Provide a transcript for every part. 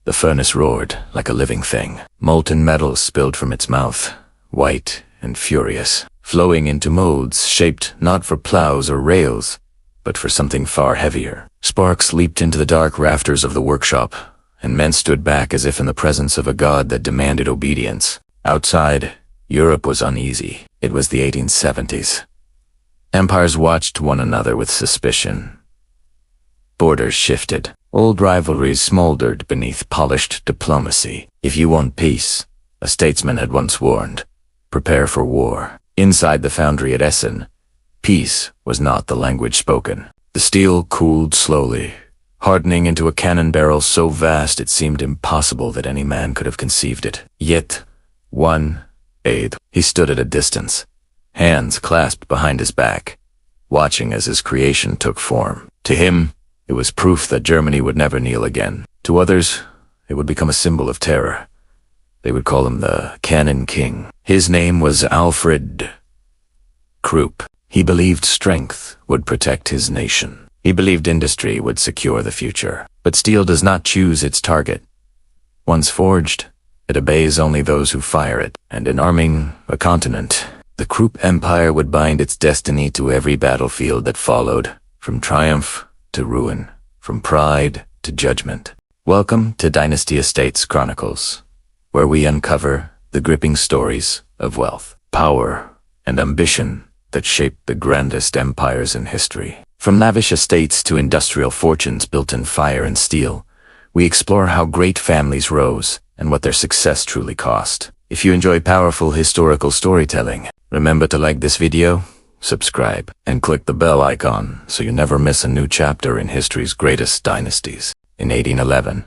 The furnace roared like a living thing. Molten metal spilled from its mouth, white and furious, flowing into molds shaped not for plows or rails, but for something far heavier. Sparks leaped into the dark rafters of the workshop, and men stood back as if in the presence of a god that demanded obedience. Outside, Europe was uneasy. It was the 1870s. Empires watched one another with suspicion. Borders shifted. Old rivalries smoldered beneath polished diplomacy. If you want peace, a statesman had once warned, prepare for war. Inside the foundry at Essen, peace was not the language spoken. The steel cooled slowly, hardening into a cannon barrel so vast it seemed impossible that any man could have conceived it. Yet, he stood at a distance, hands clasped behind his back, watching as his creation took form. To him, it was proof that Germany would never kneel again. To others, it would become a symbol of terror. They would call him the Cannon King. His name was Alfred Krupp. He believed strength would protect his nation. He believed industry would secure the future. But steel does not choose its target. Once forged, it obeys only those who fire it. And in arming a continent, the Krupp Empire would bind its destiny to every battlefield that followed, from triumph to ruin, from pride to judgment. Welcome to Dynasty Estates Chronicles, where we uncover the gripping stories of wealth, power, and ambition that shaped the grandest empires in history. From lavish estates to industrial fortunes built in fire and steel, we explore how great families rose and what their success truly cost. If you enjoy powerful historical storytelling, remember to like this video, subscribe, and click the bell icon so you never miss a new chapter in history's greatest dynasties. In 1811,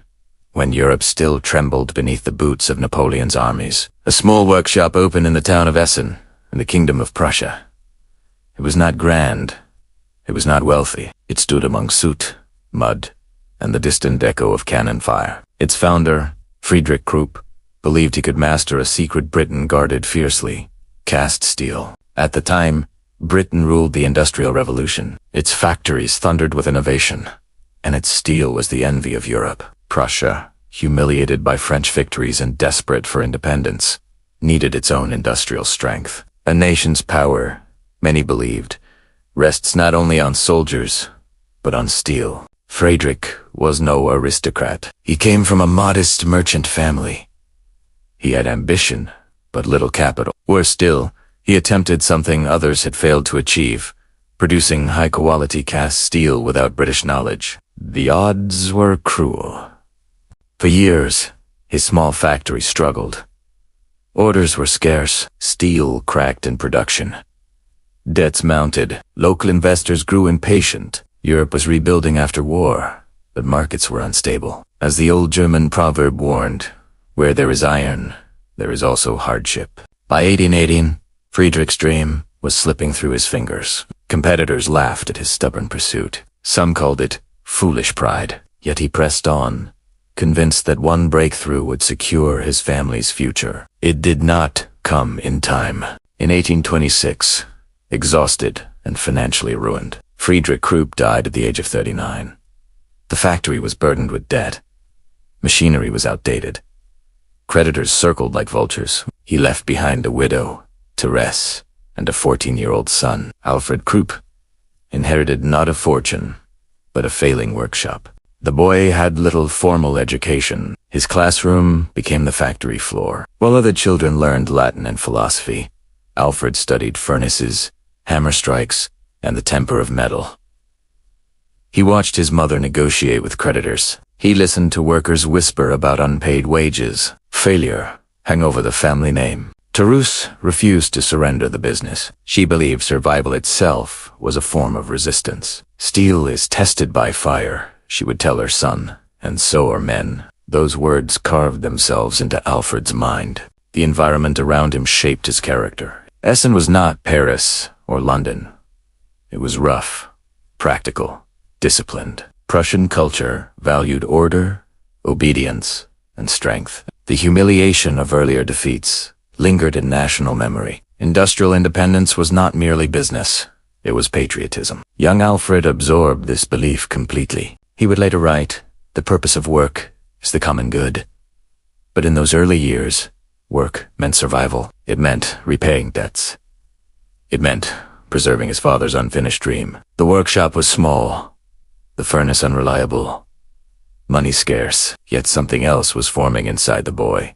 when Europe still trembled beneath the boots of Napoleon's armies, a small workshop opened in the town of Essen, in the Kingdom of Prussia. It was not grand. It was not wealthy. It stood among soot, mud, and the distant echo of cannon fire. Its founder, Friedrich Krupp, believed he could master a secret Britain guarded fiercely: cast steel. At the time, Britain ruled the Industrial Revolution. Its factories thundered with innovation, and its steel was the envy of Europe. Prussia, humiliated by French victories and desperate for independence, needed its own industrial strength. A nation's power, many believed, rests not only on soldiers, but on steel. Friedrich was no aristocrat. He came from a modest merchant family. He had ambition, but little capital. Worse still, he attempted something others had failed to achieve, producing high-quality cast steel without British knowledge. The odds were cruel. For years, his small factory struggled. Orders were scarce, steel cracked in production. Debts mounted, local investors grew impatient. Europe was rebuilding after war, but markets were unstable. As the old German proverb warned, where there is iron, there is also hardship. By 1818, Friedrich's dream was slipping through his fingers. Competitors laughed at his stubborn pursuit. Some called it foolish pride, yet he pressed on, convinced that one breakthrough would secure his family's future. It did not come in time. In 1826, exhausted and financially ruined, Friedrich Krupp died at the age of 39. The factory was burdened with debt. Machinery was outdated. Creditors circled like vultures. He left behind a widow, Therese, and a 14-year-old son. Alfred Krupp inherited not a fortune, but a failing workshop. The boy had little formal education. His classroom became the factory floor. While other children learned Latin and philosophy, Alfred studied furnaces, hammer strikes, and the temper of metal. He watched his mother negotiate with creditors. He listened to workers whisper about unpaid wages. Failure hung over the family name. Therese refused to surrender the business. She believed survival itself was a form of resistance. Steel is tested by fire, she would tell her son, and so are men. Those words carved themselves into Alfred's mind. The environment around him shaped his character. Essen was not Paris or London. It was rough, practical, disciplined. Prussian culture valued order, obedience, and strength. The humiliation of earlier defeats lingered in national memory. Industrial independence was not merely business, it was patriotism. Young Alfred absorbed this belief completely. He would later write, "The purpose of work is the common good. But in those early years, work meant survival. It meant repaying debts. It meant preserving his father's unfinished dream. The workshop was small, the furnace unreliable, money scarce, yet something else was forming inside the boy.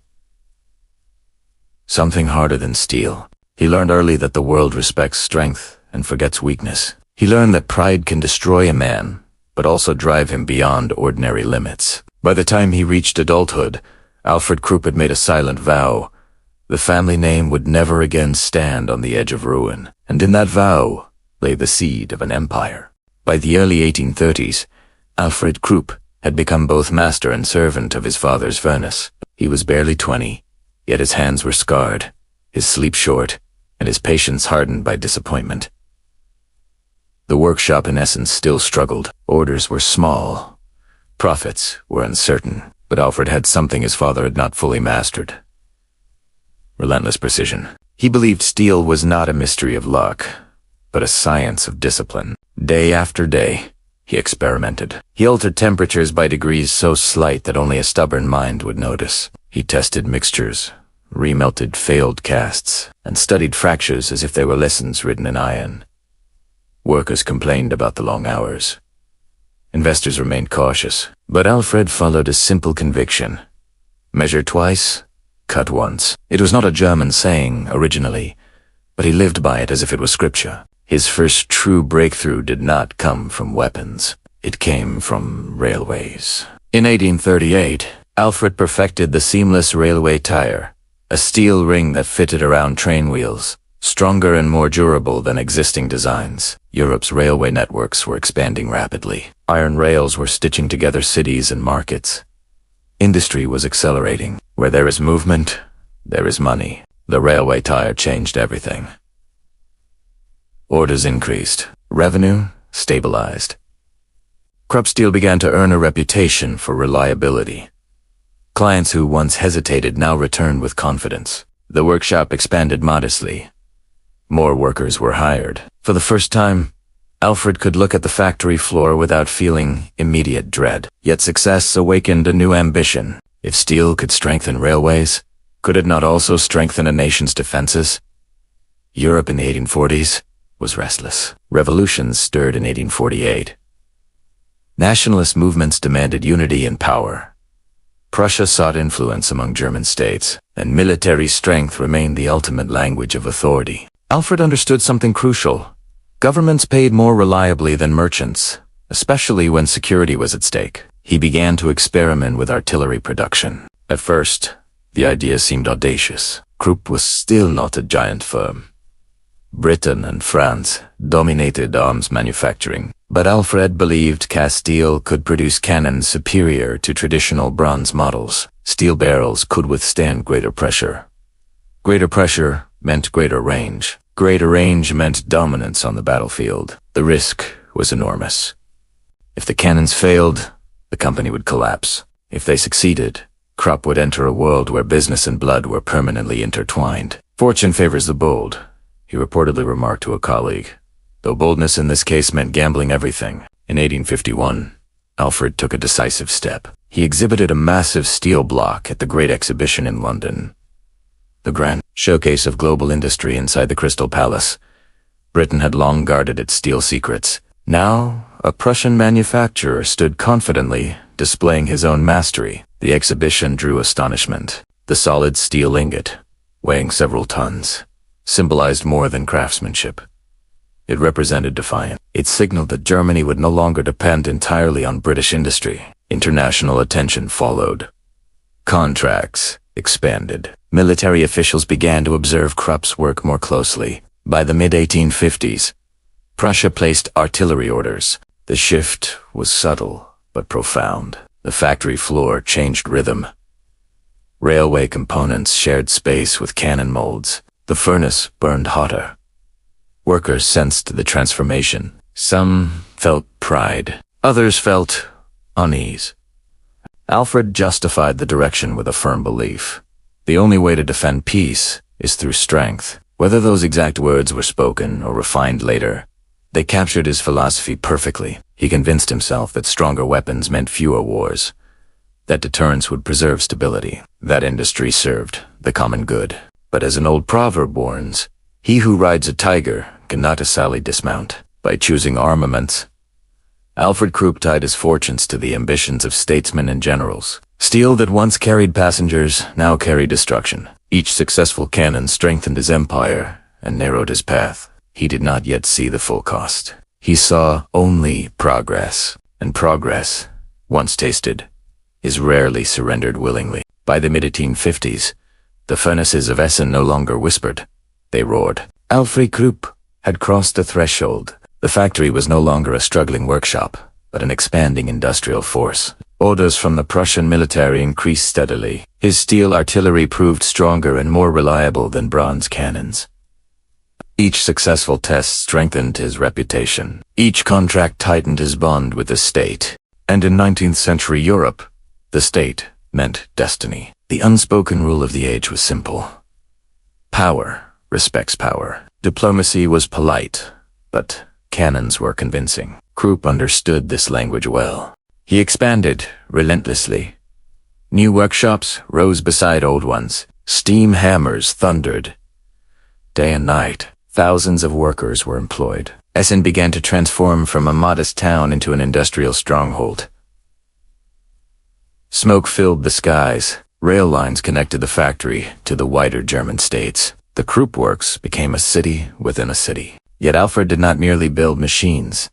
Something harder than steel. He learned early that the world respects strength and forgets weakness. He learned that pride can destroy a man, but also drive him beyond ordinary limits. By the time he reached adulthood, Alfred Krupp had made a silent vow. The family name would never again stand on the edge of ruin, and in that vow lay the seed of an empire. By the early 1830s, Alfred Krupp had become both master and servant of his father's furnace. He was barely 20, yet his hands were scarred, his sleep short, and his patience hardened by disappointment. The workshop in Essen still struggled. Orders were small, profits were uncertain, but Alfred had something his father had not fully mastered: relentless precision. He believed steel was not a mystery of luck, but a science of discipline. Day after day, he experimented. He altered temperatures by degrees so slight that only a stubborn mind would notice. He tested mixtures, remelted failed casts, and studied fractures as if they were lessons written in iron. Workers complained about the long hours. Investors remained cautious, but Alfred followed a simple conviction: measure twice, cut once. It was not a German saying originally, but he lived by it as if it was scripture. His first true breakthrough did not come from weapons. It came from railways. In 1838, Alfred perfected the seamless railway tire, a steel ring that fitted around train wheels, stronger and more durable than existing designs. Europe's railway networks were expanding rapidly. Iron rails were stitching together cities and markets. Industry was accelerating. Where there is movement, there is money. The railway tire changed everything. Orders increased. Revenue stabilized. Krupp Steel began to earn a reputation for reliability. Clients who once hesitated now returned with confidence. The workshop expanded modestly. More workers were hired. For the first time, Alfred could look at the factory floor without feeling immediate dread. Yet success awakened a new ambition. If steel could strengthen railways, could it not also strengthen a nation's defenses? Europe in the 1840s was restless. Revolutions stirred in 1848. Nationalist movements demanded unity and power. Prussia sought influence among German states, and military strength remained the ultimate language of authority. Alfred understood something crucial. Governments paid more reliably than merchants, especially when security was at stake. He began to experiment with artillery production. At first, the idea seemed audacious. Krupp was still not a giant firm. Britain and France dominated arms manufacturing, but Alfred believed cast steel could produce cannons superior to traditional bronze models. Steel barrels could withstand greater pressure. Greater pressure meant greater range. Greater range meant dominance on the battlefield. The risk was enormous. If the cannons failed, the company would collapse. If they succeeded, Krupp would enter a world where business and blood were permanently intertwined. Fortune favors the bold, he reportedly remarked to a colleague, though boldness in this case meant gambling everything. In 1851, Alfred took a decisive step. He exhibited a massive steel block at the Great Exhibition in London, the grand showcase of global industry inside the Crystal Palace. Britain had long guarded its steel secrets. Now, a Prussian manufacturer stood confidently, displaying his own mastery. The exhibition drew astonishment. The solid steel ingot, weighing several tons, symbolized more than craftsmanship. It represented defiance. It signaled that Germany would no longer depend entirely on British industry. International attention followed. Contracts expanded. Military officials began to observe Krupp's work more closely. By the mid-1850s, Prussia placed artillery orders. The shift was subtle but profound. The factory floor changed rhythm. Railway components shared space with cannon molds. The furnace burned hotter. Workers sensed the transformation. Some felt pride. Others felt unease. Alfred justified the direction with a firm belief. The only way to defend peace is through strength. Whether those exact words were spoken or refined later, they captured his philosophy perfectly. He convinced himself that stronger weapons meant fewer wars. that deterrence would preserve stability, that industry served the common good. But as an old proverb warns, he who rides a tiger cannot easily dismount. By choosing armaments, Alfred Krupp tied his fortunes to the ambitions of statesmen and generals. Steel that once carried passengers now carried destruction. Each successful cannon strengthened his empire and narrowed his path. He did not yet see the full cost. He saw only progress, and progress, once tasted, is rarely surrendered willingly. By the mid-1850s, the furnaces of Essen no longer whispered, they roared. Alfred Krupp had crossed the threshold. The factory was no longer a struggling workshop, but an expanding industrial force. Orders from the Prussian military increased steadily. His steel artillery proved stronger and more reliable than bronze cannons. Each successful test strengthened his reputation. Each contract tightened his bond with the state. And in 19th century Europe, the state meant destiny. The unspoken rule of the age was simple. Power respects power. Diplomacy was polite, but cannons were convincing. Krupp understood this language well. He expanded relentlessly. New workshops rose beside old ones. Steam hammers thundered. Day and night, thousands of workers were employed. Essen began to transform from a modest town into an industrial stronghold. Smoke filled the skies. Rail lines connected the factory to the wider German states. The Krupp works became a city within a city. Yet Alfred did not merely build machines.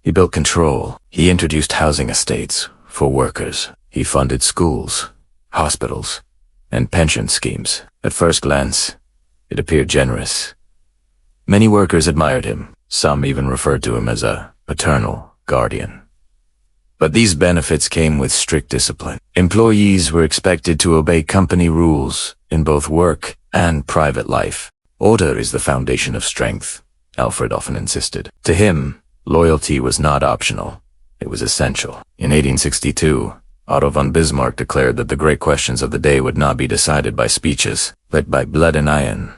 He built control. He introduced housing estates for workers. He funded schools, hospitals, and pension schemes. At first glance, it appeared generous. Many workers admired him. Some even referred to him as a paternal guardian. But these benefits came with strict discipline. Employees were expected to obey company rules in both work and private life. Order is the foundation of strength, Alfred often insisted. To him, loyalty was not optional. It was essential. In 1862, Otto von Bismarck declared that the great questions of the day would not be decided by speeches, but by blood and iron.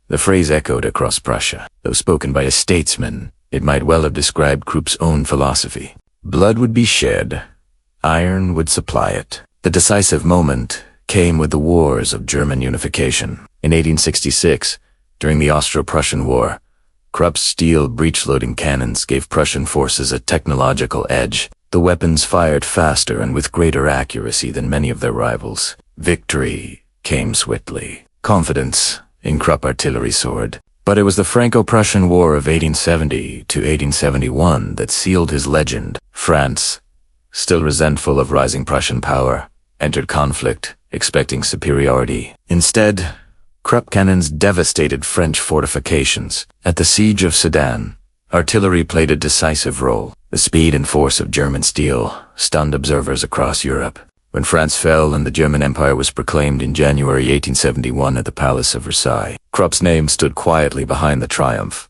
The phrase echoed across Prussia. Though spoken by a statesman, it might well have described Krupp's own philosophy. Blood would be shed, iron would supply it. The decisive moment came with the wars of German unification. In 1866, during the Austro-Prussian War, Krupp's steel breech-loading cannons gave Prussian forces a technological edge. The weapons fired faster and with greater accuracy than many of their rivals. Victory came swiftly. Confidence in Krupp artillery soared. But it was the Franco-Prussian War of 1870 to 1871 that sealed his legend. France, still resentful of rising Prussian power, entered conflict, expecting superiority. Instead, Krupp cannons devastated French fortifications. At the siege of Sedan, artillery played a decisive role. The speed and force of German steel stunned observers across Europe. When France fell and the German Empire was proclaimed in January 1871 at the Palace of Versailles, Krupp's name stood quietly behind the triumph.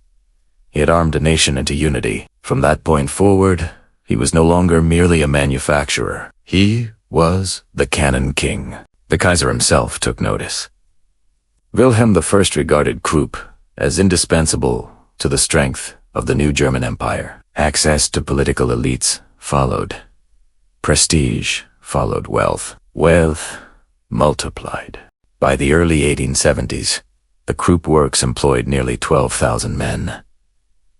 He had armed a nation into unity. From that point forward, he was no longer merely a manufacturer. He was the Cannon King. The Kaiser himself took notice. Wilhelm I regarded Krupp as indispensable to the strength of the new German Empire. Access to political elites followed. Prestige followed wealth. Wealth multiplied. By the early 1870s, the Krupp works employed nearly 12,000 men.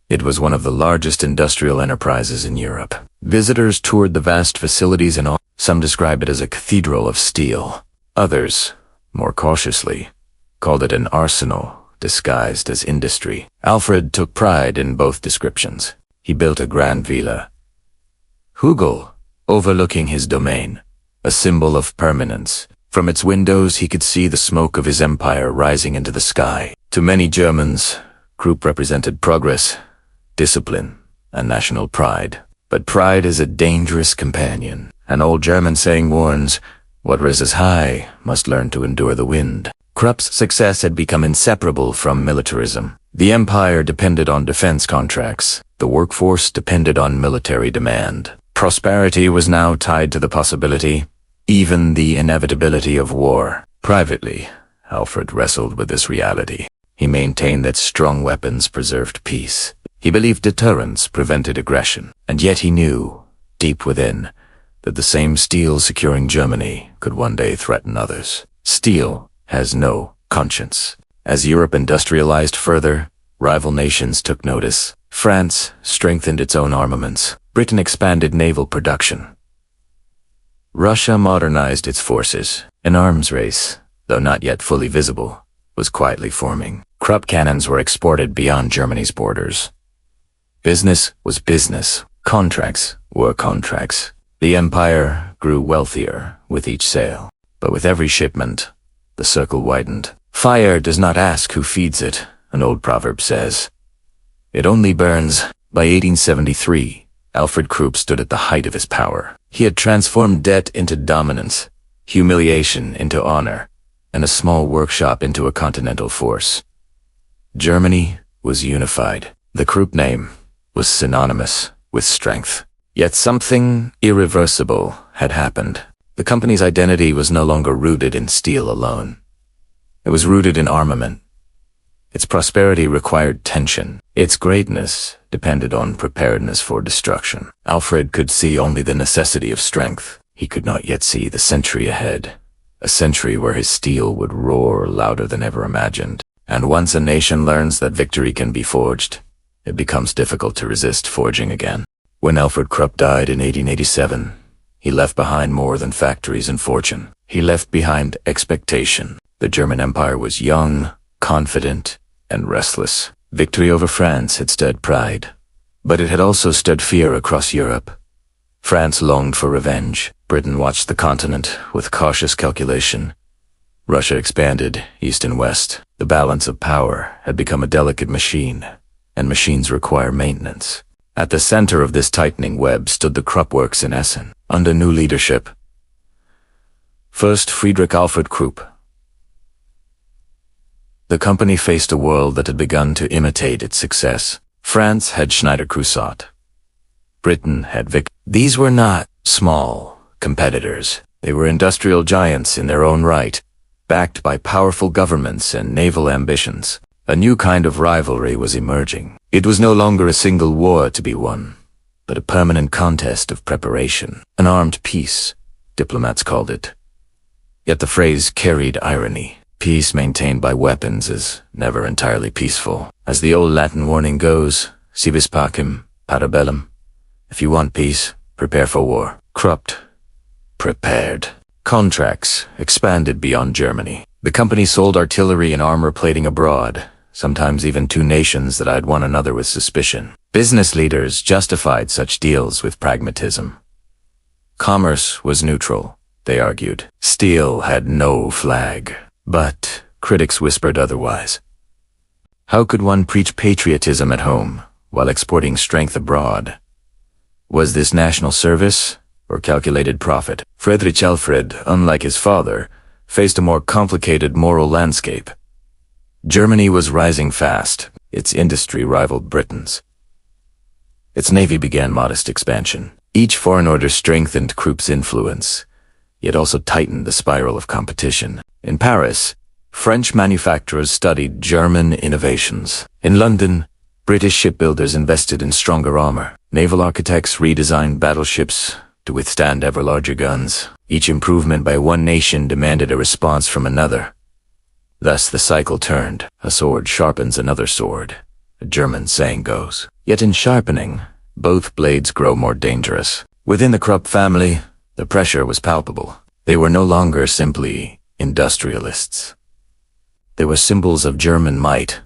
It was one of the largest industrial enterprises in Europe. Visitors toured the vast facilities and some describe it as a cathedral of steel. Others, more cautiously, called it an arsenal disguised as industry. Alfred took pride in both descriptions. He built a grand villa, Hügel, overlooking his domain, a symbol of permanence. From its windows he could see the smoke of his empire rising into the sky. To many Germans, Krupp represented progress, discipline, and national pride. But pride is a dangerous companion. An old German saying warns, "What rises high must learn to endure the wind." Krupp's success had become inseparable from militarism. The empire depended on defense contracts. The workforce depended on military demand. Prosperity was now tied to the possibility, even the inevitability of war. Privately, Alfred wrestled with this reality. He maintained that strong weapons preserved peace. He believed deterrence prevented aggression. And yet he knew, deep within, that the same steel securing Germany could one day threaten others. Steel has no conscience. As Europe industrialized further, rival nations took notice. France strengthened its own armaments. Britain expanded naval production. Russia modernized its forces. An arms race, though not yet fully visible, was quietly forming. Krupp cannons were exported beyond Germany's borders. Business was business. Contracts were contracts. The empire grew wealthier with each sale. But with every shipment, the circle widened. Fire does not ask who feeds it, an old proverb says. It only burns. By 1873, Alfred Krupp stood at the height of his power. He had transformed debt into dominance, humiliation into honor, and a small workshop into a continental force. Germany was unified. The Krupp name was synonymous with strength. Yet something irreversible had happened. The company's identity was no longer rooted in steel alone. It was rooted in armament. Its prosperity required tension. Its greatness depended on preparedness for destruction. Alfred could see only the necessity of strength. He could not yet see the century ahead, a century where his steel would roar louder than ever imagined. And once a nation learns that victory can be forged, it becomes difficult to resist forging again. When Alfred Krupp died in 1887, he left behind more than factories and fortune. He left behind expectation. The German Empire was young, confident, and restless. Victory over France had stirred pride, but it had also stirred fear across Europe. France longed for revenge. Britain watched the continent with cautious calculation. Russia expanded east and west. The balance of power had become a delicate machine, and machines require maintenance. At the center of this tightening web stood the Krupp works in Essen, under new leadership. First, Friedrich Alfred Krupp. The company faced a world that had begun to imitate its success. France had Schneider-Kraussat. Britain had Vic. These were not small competitors. They were industrial giants in their own right, backed by powerful governments and naval ambitions. A new kind of rivalry was emerging. It was no longer a single war to be won, but a permanent contest of preparation. An armed peace, diplomats called it. Yet the phrase carried irony. Peace maintained by weapons is never entirely peaceful. As the old Latin warning goes, si vis pacem, para bellum. If you want peace, prepare for war. Krupp prepared. Contracts expanded beyond Germany. The company sold artillery and armor plating abroad, sometimes even to nations that eyed one another with suspicion. Business leaders justified such deals with pragmatism. Commerce was neutral, they argued. Steel had no flag. But critics whispered otherwise. How could one preach patriotism at home while exporting strength abroad? Was this national service or calculated profit? Friedrich Alfred, unlike his father, faced a more complicated moral landscape. Germany was rising fast. Its industry rivaled Britain's. Its navy began modest expansion. Each foreign order strengthened Krupp's influence, yet also tightened the spiral of competition. In Paris, French manufacturers studied German innovations. In London, British shipbuilders invested in stronger armor. Naval architects redesigned battleships to withstand ever larger guns. Each improvement by one nation demanded a response from another. Thus the cycle turned. A sword sharpens another sword, a German saying goes. Yet in sharpening, both blades grow more dangerous. Within the Krupp family, the pressure was palpable. They were no longer simply industrialists. They were symbols of German might.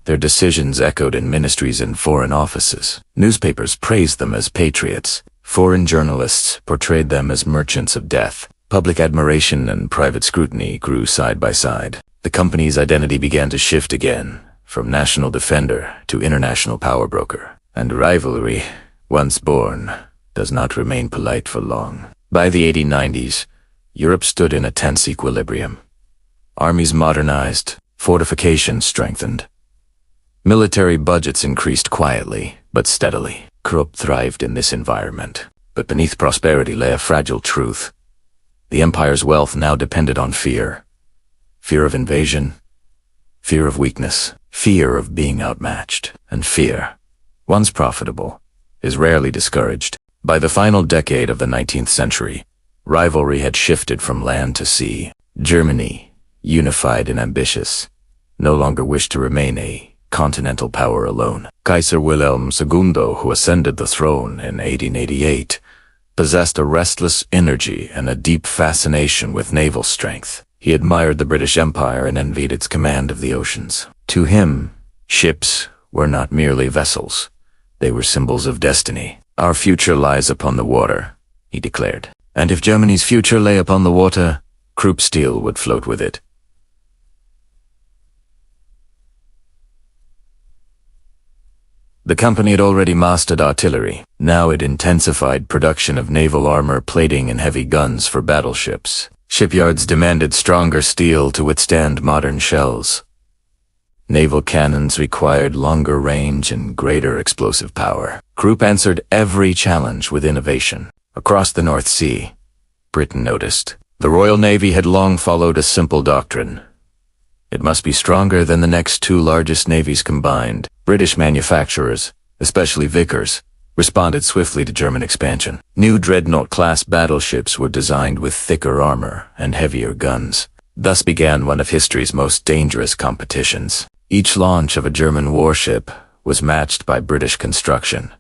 Their decisions echoed in ministries and foreign offices. Newspapers praised them as patriots. Foreign journalists portrayed them as merchants of death. Public admiration and private scrutiny grew side by side. The company's identity began to shift again, from national defender to international power broker. And rivalry, once born, does not remain polite for long. By the 1890s, Europe stood in a tense equilibrium. Armies modernized, fortifications strengthened. Military budgets increased quietly, but steadily. Krupp thrived in this environment. But beneath prosperity lay a fragile truth. The empire's wealth now depended on fear. Fear of invasion, fear of weakness, fear of being outmatched. And fear, once profitable, is rarely discouraged. By the final decade of the 19th century, rivalry had shifted from land to sea. Germany, unified and ambitious, no longer wished to remain a continental power alone. Kaiser Wilhelm II, who ascended the throne in 1888, possessed a restless energy and a deep fascination with naval strength. He admired the British Empire and envied its command of the oceans. To him, ships were not merely vessels. They were symbols of destiny. "Our future lies upon the water," he declared. And if Germany's future lay upon the water, Krupp steel would float with it. The company had already mastered artillery. Now it intensified production of naval armor plating and heavy guns for battleships. Shipyards demanded stronger steel to withstand modern shells. Naval cannons required longer range and greater explosive power. Krupp answered every challenge with innovation. Across the North Sea, Britain noticed. The Royal Navy had long followed a simple doctrine. It must be stronger than the next two largest navies combined. British manufacturers, especially Vickers, responded swiftly to German expansion. New dreadnought-class battleships were designed with thicker armor and heavier guns. Thus began one of history's most dangerous competitions. Each launch of a German warship was matched by British construction.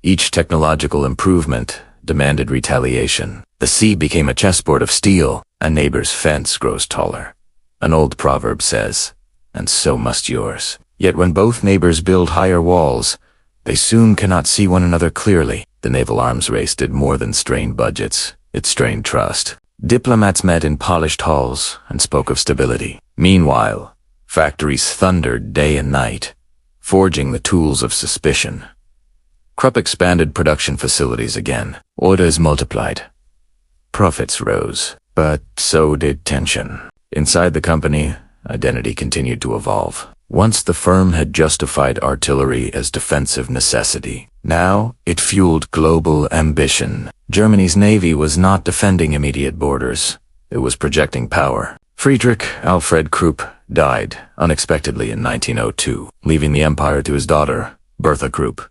Each technological improvement demanded retaliation. The sea became a chessboard of steel. A neighbor's fence grows taller, an old proverb says, and so must yours. Yet when both neighbors build higher walls, they soon cannot see one another clearly. The naval arms race did more than strain budgets. It strained trust. Diplomats met in polished halls and spoke of stability. Meanwhile, factories thundered day and night, forging the tools of suspicion. Krupp expanded production facilities again. Orders multiplied. Profits rose, but so did tension. Inside the company, identity continued to evolve. Once the firm had justified artillery as defensive necessity. Now it fueled global ambition. Germany's navy was not defending immediate borders. It was projecting power. Friedrich Alfred Krupp died unexpectedly in 1902, leaving the empire to his daughter, Bertha Krupp.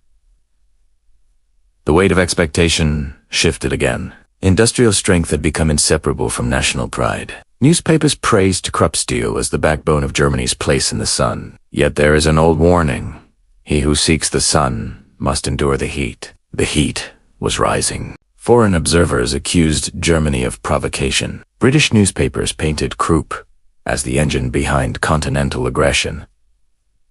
The weight of expectation shifted again. Industrial strength had become inseparable from national pride. Newspapers praised Krupp steel as the backbone of Germany's place in the sun. Yet there is an old warning. He who seeks the sun must endure the heat. The heat was rising. Foreign observers accused Germany of provocation. British newspapers painted Krupp as the engine behind continental aggression.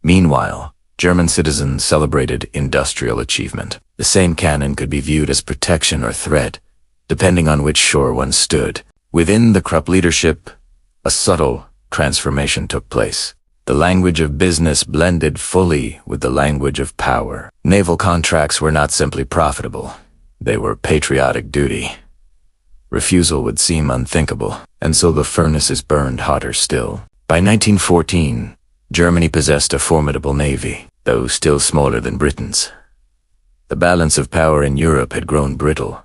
Meanwhile, German citizens celebrated industrial achievement. The same cannon could be viewed as protection or threat, depending on which shore one stood. Within the Krupp leadership, a subtle transformation took place. The language of business blended fully with the language of power. Naval contracts were not simply profitable. They were patriotic duty. Refusal would seem unthinkable, and so the furnaces burned hotter still. By 1914, Germany possessed a formidable navy, though still smaller than Britain's. The balance of power in Europe had grown brittle.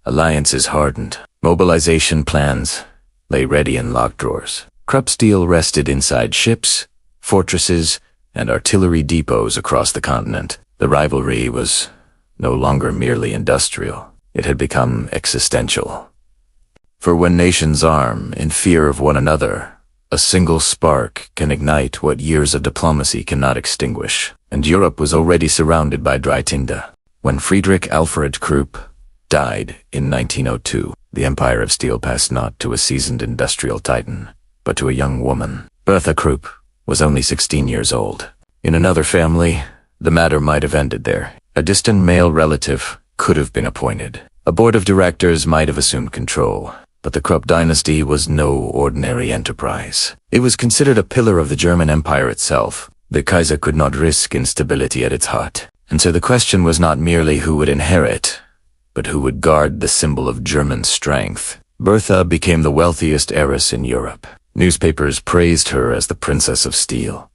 Alliances hardened. Mobilization plans lay ready in locked drawers. Krupp steel rested inside ships, fortresses, and artillery depots across the continent. The rivalry was no longer merely industrial. It had become existential. For when nations arm in fear of one another, a single spark can ignite what years of diplomacy cannot extinguish. And Europe was already surrounded by dry tinder. When Friedrich Alfred Krupp died in 1902, the empire of steel passed not to a seasoned industrial titan, but to a young woman. Bertha Krupp was only 16 years old. In another family, the matter might have ended there. A distant male relative could have been appointed. A board of directors might have assumed control. But the Krupp dynasty was no ordinary enterprise. It was considered a pillar of the German Empire itself. The Kaiser could not risk instability at its heart. And so the question was not merely who would inherit, but who would guard the symbol of German strength. Bertha became the wealthiest heiress in Europe. Newspapers praised her as the Princess of Steel.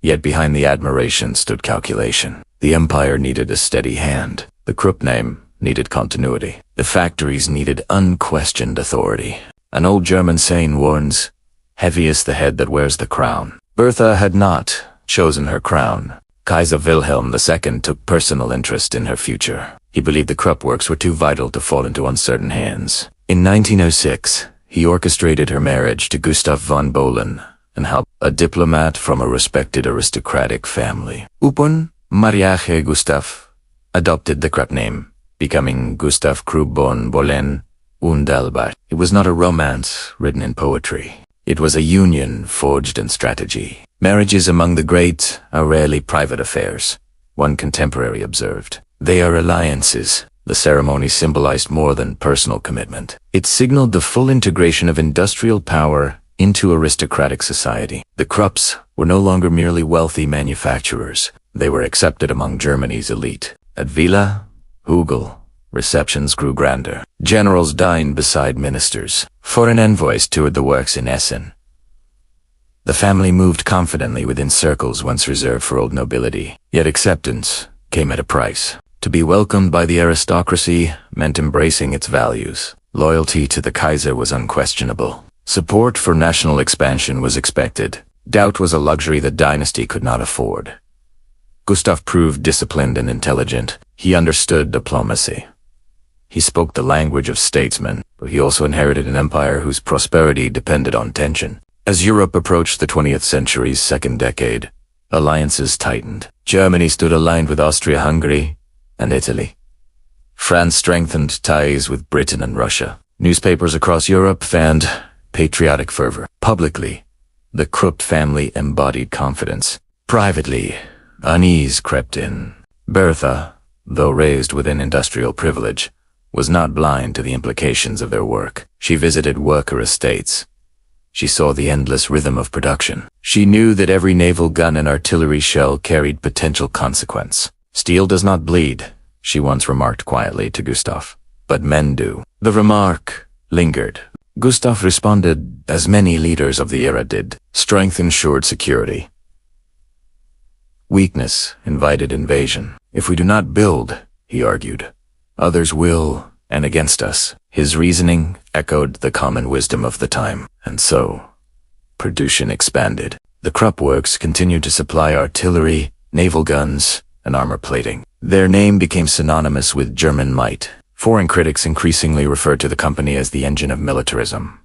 Yet behind the admiration stood calculation. The empire needed a steady hand. The Krupp name needed continuity. The factories needed unquestioned authority. An old German saying warns, "Heavy is the head that wears the crown." Bertha had not chosen her crown. Kaiser Wilhelm II took personal interest in her future. He believed the Krupp works were too vital to fall into uncertain hands. In 1906, he orchestrated her marriage to Gustav von Bohlen, and helped a diplomat from a respected aristocratic family. Upon Mariage Gustav adopted the Krupp name, becoming Gustav Krupp von Bohlen und Albert. It was not a romance written in poetry. It was a union forged in strategy. Marriages among the great are rarely private affairs, one contemporary observed. They are alliances. The ceremony symbolized more than personal commitment. It signaled the full integration of industrial power into aristocratic society. The Krupps were no longer merely wealthy manufacturers. They were accepted among Germany's elite. At Villa, Hugel, receptions grew grander. Generals dined beside ministers. Foreign envoys toured the works in Essen. The family moved confidently within circles once reserved for old nobility. Yet acceptance came at a price. To be welcomed by the aristocracy meant embracing its values. Loyalty to the Kaiser was unquestionable. Support for national expansion was expected. Doubt was a luxury the dynasty could not afford. Gustav proved disciplined and intelligent. He understood diplomacy. He spoke the language of statesmen, but he also inherited an empire whose prosperity depended on tension. As Europe approached the 20th century's second decade, alliances tightened. Germany stood aligned with Austria-Hungary and Italy. France strengthened ties with Britain and Russia. Newspapers across Europe fanned patriotic fervor. Publicly, the Krupp family embodied confidence. Privately, unease crept in. Bertha, though raised within industrial privilege, was not blind to the implications of their work. She visited worker estates. She saw the endless rhythm of production. She knew that every naval gun and artillery shell carried potential consequence. Steel does not bleed, she once remarked quietly to Gustav, but men do. The remark lingered. Gustav responded as many leaders of the era did. Strength ensured security. Weakness invited invasion. If we do not build, he argued, others will, and against us. His reasoning echoed the common wisdom of the time, and so, production expanded. The Krupp works continued to supply artillery, naval guns, and armor plating. Their name became synonymous with German might. Foreign critics increasingly referred to the company as the engine of militarism.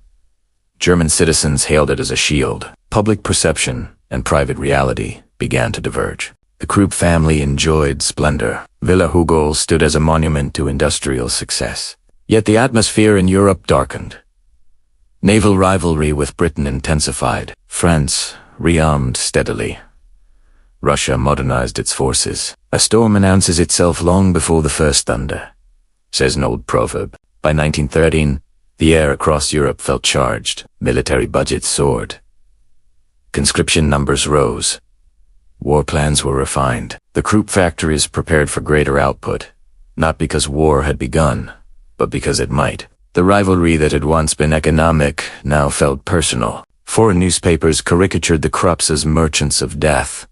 German citizens hailed it as a shield. Public perception and private reality began to diverge. The Krupp family enjoyed splendor. Villa Hugel stood as a monument to industrial success. Yet the atmosphere in Europe darkened. Naval rivalry with Britain intensified. France rearmed steadily. Russia modernized its forces. A storm announces itself long before the first thunder, says an old proverb. By 1913, the air across Europe felt charged. Military budgets soared. Conscription numbers rose. War plans were refined. The Krupp factories prepared for greater output, not because war had begun, but because it might. The rivalry that had once been economic now felt personal. Foreign newspapers caricatured the Krupps as merchants of death.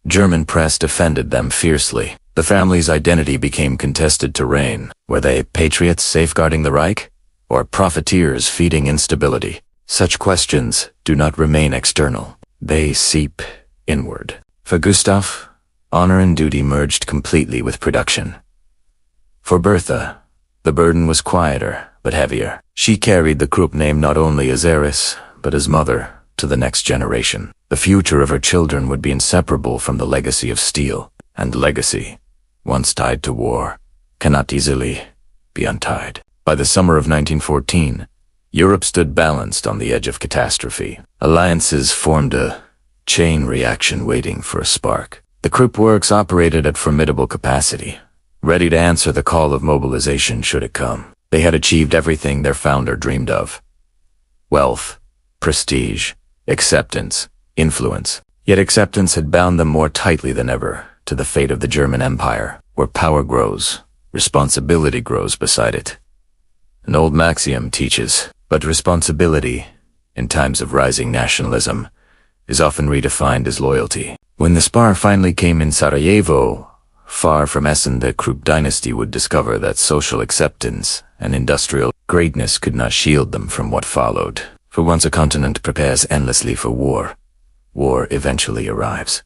German press defended them fiercely. The family's identity became contested terrain. Were they patriots safeguarding the Reich, or profiteers feeding instability? Such questions do not remain external. They seep inward. For Gustav, honor and duty merged completely with production. For Bertha, the burden was quieter, but heavier. She carried the Krupp name not only as heiress, but as mother to the next generation. The future of her children would be inseparable from the legacy of steel, and legacy, once tied to war, cannot easily be untied. By the summer of 1914, Europe stood balanced on the edge of catastrophe. Alliances formed a chain reaction waiting for a spark. The Krupp works operated at formidable capacity, ready to answer the call of mobilization should it come. They had achieved everything their founder dreamed of. Wealth, prestige, acceptance, influence. Yet acceptance had bound them more tightly than ever to the fate of the German Empire. Where power grows, responsibility grows beside it. An old maxim teaches, but responsibility, in times of rising nationalism, is often redefined as loyalty. When the spar finally came in Sarajevo, far from Essen, the Krupp dynasty would discover that social acceptance and industrial greatness could not shield them from what followed. For once a continent prepares endlessly for war, war eventually arrives.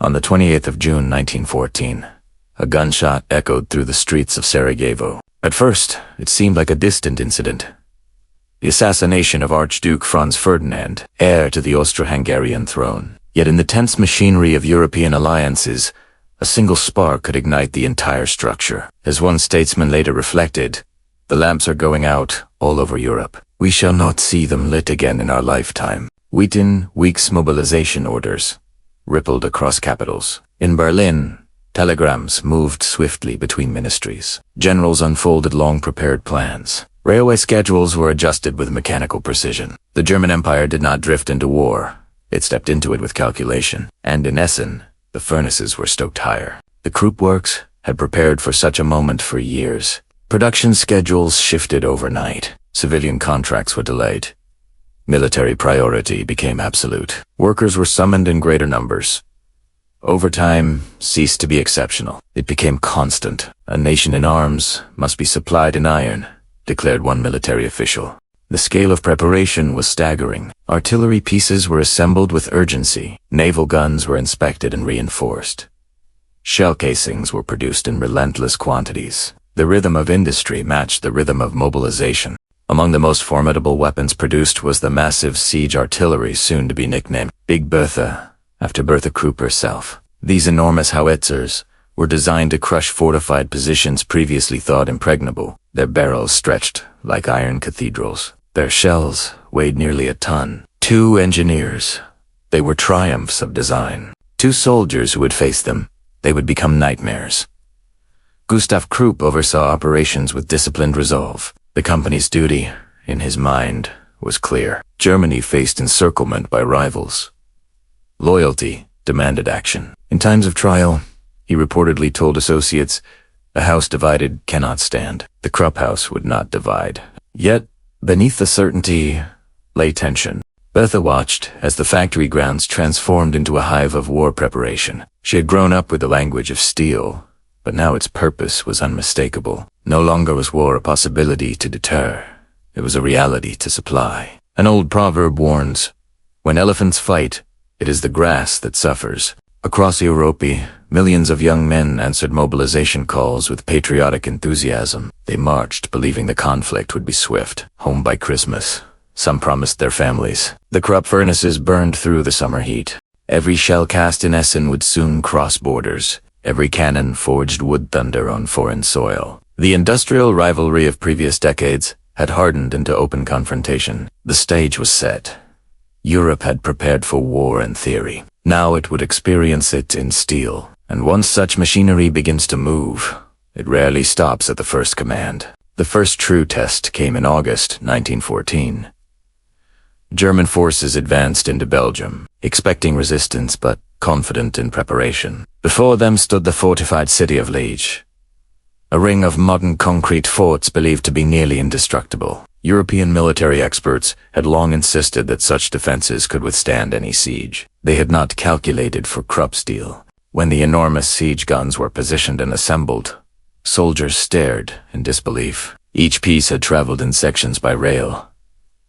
On the 28th of June 1914, a gunshot echoed through the streets of Sarajevo. At first, it seemed like a distant incident. The assassination of Archduke Franz Ferdinand, heir to the Austro-Hungarian throne. Yet in the tense machinery of European alliances, a single spark could ignite the entire structure. As one statesman later reflected, "The lamps are going out all over Europe. We shall not see them lit again in our lifetime." Wheaten weeks' mobilization orders rippled across capitals. In Berlin, telegrams moved swiftly between ministries. Generals unfolded long-prepared plans. Railway schedules were adjusted with mechanical precision. The German Empire did not drift into war. It stepped into it with calculation. And in Essen, the furnaces were stoked higher. The Krupp works had prepared for such a moment for years. Production schedules shifted overnight. Civilian contracts were delayed. Military priority became absolute. Workers were summoned in greater numbers. Overtime ceased to be exceptional. It became constant. "A nation in arms must be supplied in iron," declared one military official. The scale of preparation was staggering. Artillery pieces were assembled with urgency. Naval guns were inspected and reinforced. Shell casings were produced in relentless quantities. The rhythm of industry matched the rhythm of mobilization. Among the most formidable weapons produced was the massive siege artillery soon to be nicknamed Big Bertha, after Bertha Krupp herself. These enormous howitzers were designed to crush fortified positions previously thought impregnable. Their barrels stretched like iron cathedrals. Their shells weighed nearly a ton. 2 engineers. They were triumphs of design. 2 soldiers who would face them. They would become nightmares. Gustav Krupp oversaw operations with disciplined resolve. The company's duty, in his mind, was clear. Germany faced encirclement by rivals. Loyalty demanded action. In times of trial, he reportedly told associates, "A house divided cannot stand." The Krupp house would not divide. Yet, beneath the certainty lay tension. Bertha watched as the factory grounds transformed into a hive of war preparation. She had grown up with the language of steel, but now its purpose was unmistakable. No longer was war a possibility to deter. It was a reality to supply. An old proverb warns, "When elephants fight, it is the grass that suffers." Across Europe, millions of young men answered mobilization calls with patriotic enthusiasm. They marched, believing the conflict would be swift. Home by Christmas. Some promised their families. The Krupp furnaces burned through the summer heat. Every shell cast in Essen would soon cross borders. Every cannon forged wood thunder on foreign soil. The industrial rivalry of previous decades had hardened into open confrontation. The stage was set. Europe had prepared for war in theory. Now it would experience it in steel. And once such machinery begins to move, it rarely stops at the first command. The first true test came in August 1914. German forces advanced into Belgium, expecting resistance but confident in preparation. Before them stood the fortified city of Liege, a ring of modern concrete forts believed to be nearly indestructible. European military experts had long insisted that such defenses could withstand any siege. They had not calculated for Krupp steel. When the enormous siege guns were positioned and assembled, soldiers stared in disbelief. Each piece had traveled in sections by rail.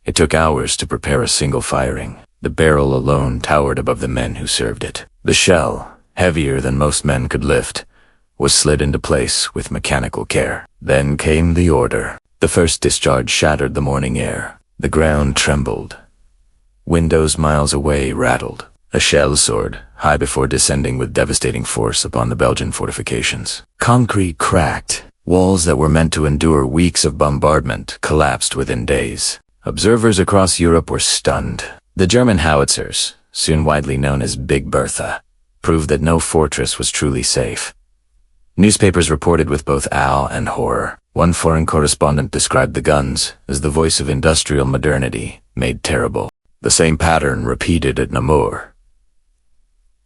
It took hours to prepare a single firing. The barrel alone towered above the men who served it. The shell, heavier than most men could lift, was slid into place with mechanical care. Then came the order. The first discharge shattered the morning air. The ground trembled. Windows miles away rattled. A shell soared high before descending with devastating force upon the Belgian fortifications. Concrete cracked. Walls that were meant to endure weeks of bombardment collapsed within days. Observers across Europe were stunned. The German howitzers, soon widely known as Big Bertha, proved that no fortress was truly safe. Newspapers reported with both awe and horror. One foreign correspondent described the guns as the voice of industrial modernity, made terrible. The same pattern repeated at Namur.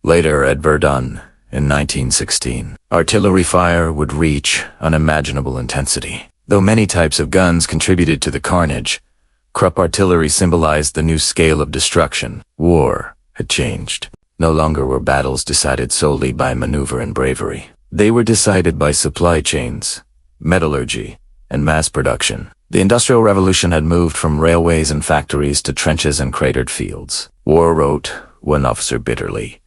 Later at Verdun, in 1916, artillery fire would reach unimaginable intensity. Though many types of guns contributed to the carnage, Krupp artillery symbolized the new scale of destruction. War had changed. No longer were battles decided solely by maneuver and bravery. They were decided by supply chains, metallurgy, and mass production. The Industrial Revolution had moved from railways and factories to trenches and cratered fields. War, wrote one officer bitterly,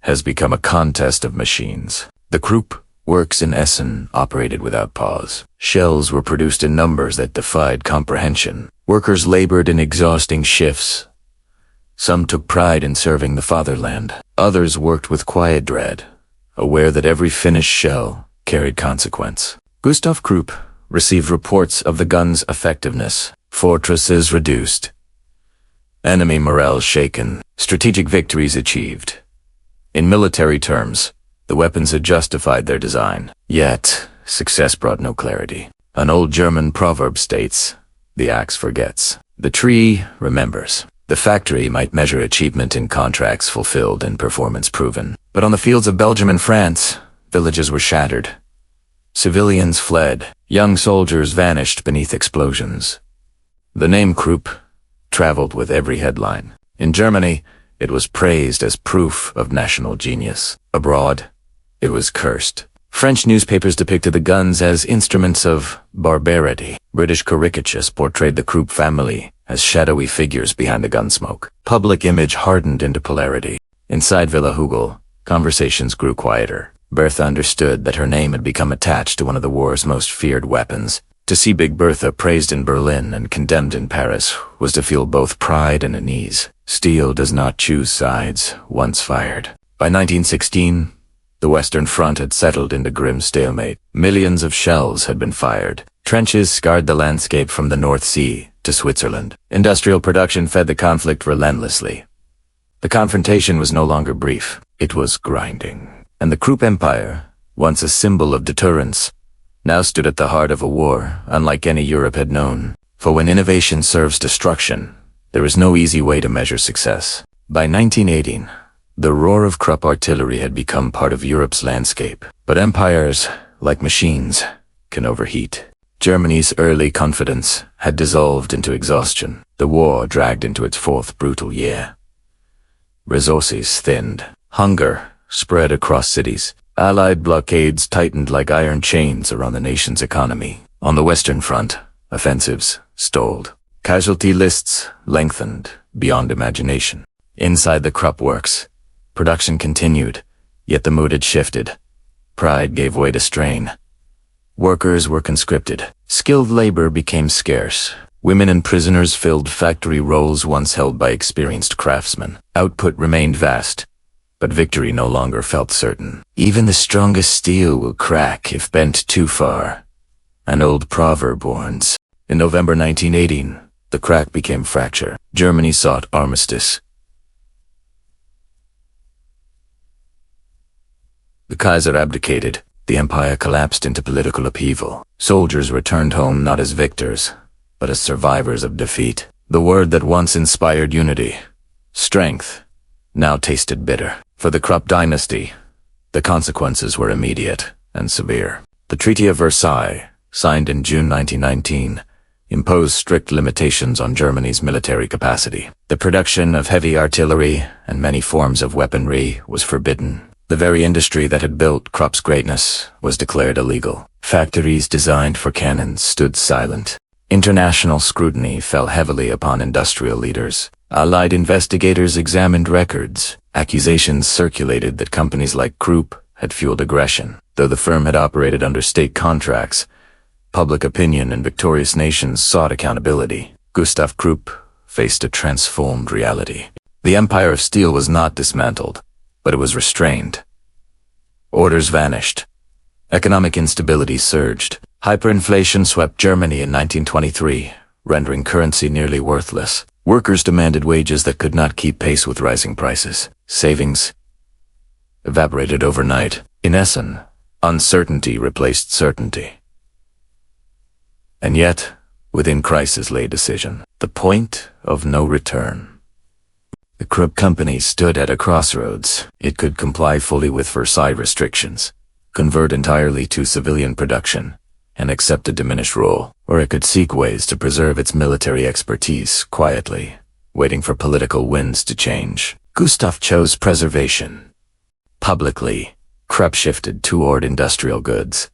has become a contest of machines. The Krupp works in Essen operated without pause. Shells were produced in numbers that defied comprehension. Workers labored in exhausting shifts. Some took pride in serving the fatherland. Others worked with quiet dread, aware that every finished shell carried consequence. Gustav Krupp received reports of the gun's effectiveness. Fortresses reduced. Enemy morale shaken. Strategic victories achieved. In military terms, the weapons had justified their design. Yet, success brought no clarity. An old German proverb states, "The axe forgets. The tree remembers." The factory might measure achievement in contracts fulfilled and performance proven. But on the fields of Belgium and France, villages were shattered. Civilians fled. Young soldiers vanished beneath explosions. The name Krupp traveled with every headline. In Germany, it was praised as proof of national genius. Abroad, it was cursed. French newspapers depicted the guns as instruments of barbarity. British caricatures portrayed the Krupp family as shadowy figures behind the gunsmoke. Public image hardened into polarity. Inside Villa Hugel, conversations grew quieter. Bertha understood that her name had become attached to one of the war's most feared weapons. To see Big Bertha praised in Berlin and condemned in Paris was to feel both pride and unease. Steel does not choose sides, once fired. By 1916, the Western Front had settled into grim stalemate. Millions of shells had been fired. Trenches scarred the landscape from the North Sea to Switzerland. Industrial production fed the conflict relentlessly. The confrontation was no longer brief. It was grinding. And the Krupp Empire, once a symbol of deterrence, now stood at the heart of a war unlike any Europe had known. For when innovation serves destruction, there is no easy way to measure success. By 1918, the roar of Krupp artillery had become part of Europe's landscape. But empires, like machines, can overheat. Germany's early confidence had dissolved into exhaustion. The war dragged into its fourth brutal year. Resources thinned. Hunger spread across cities. Allied blockades tightened like iron chains around the nation's economy. On the Western Front, offensives stalled. Casualty lists lengthened beyond imagination. Inside the Krupp works, production continued, yet the mood had shifted. Pride gave way to strain. Workers were conscripted. Skilled labor became scarce. Women and prisoners filled factory roles once held by experienced craftsmen. Output remained vast, but victory no longer felt certain. Even the strongest steel will crack if bent too far, an old proverb warns. In November 1918, the crack became fracture. Germany sought armistice. The Kaiser abdicated. The empire collapsed into political upheaval. Soldiers returned home not as victors, but as survivors of defeat. The word that once inspired unity, strength, now tasted bitter. For the Krupp dynasty, the consequences were immediate and severe. The Treaty of Versailles, signed in June 1919, imposed strict limitations on Germany's military capacity. The production of heavy artillery and many forms of weaponry was forbidden. The very industry that had built Krupp's greatness was declared illegal. Factories designed for cannons stood silent. International scrutiny fell heavily upon industrial leaders. Allied investigators examined records. Accusations circulated that companies like Krupp had fueled aggression. Though the firm had operated under state contracts, public opinion and victorious nations sought accountability. Gustav Krupp faced a transformed reality. The Empire of Steel was not dismantled, but it was restrained. Orders vanished. Economic instability surged. Hyperinflation swept Germany in 1923, rendering currency nearly worthless. Workers demanded wages that could not keep pace with rising prices. Savings evaporated overnight. In Essen, uncertainty replaced certainty. And yet, within crisis lay decision. The point of no return. The Krupp company stood at a crossroads. It could comply fully with Versailles restrictions, convert entirely to civilian production, and accept a diminished role, or it could seek ways to preserve its military expertise quietly, waiting for political winds to change. Gustav chose preservation. Publicly, Krupp shifted toward industrial goods,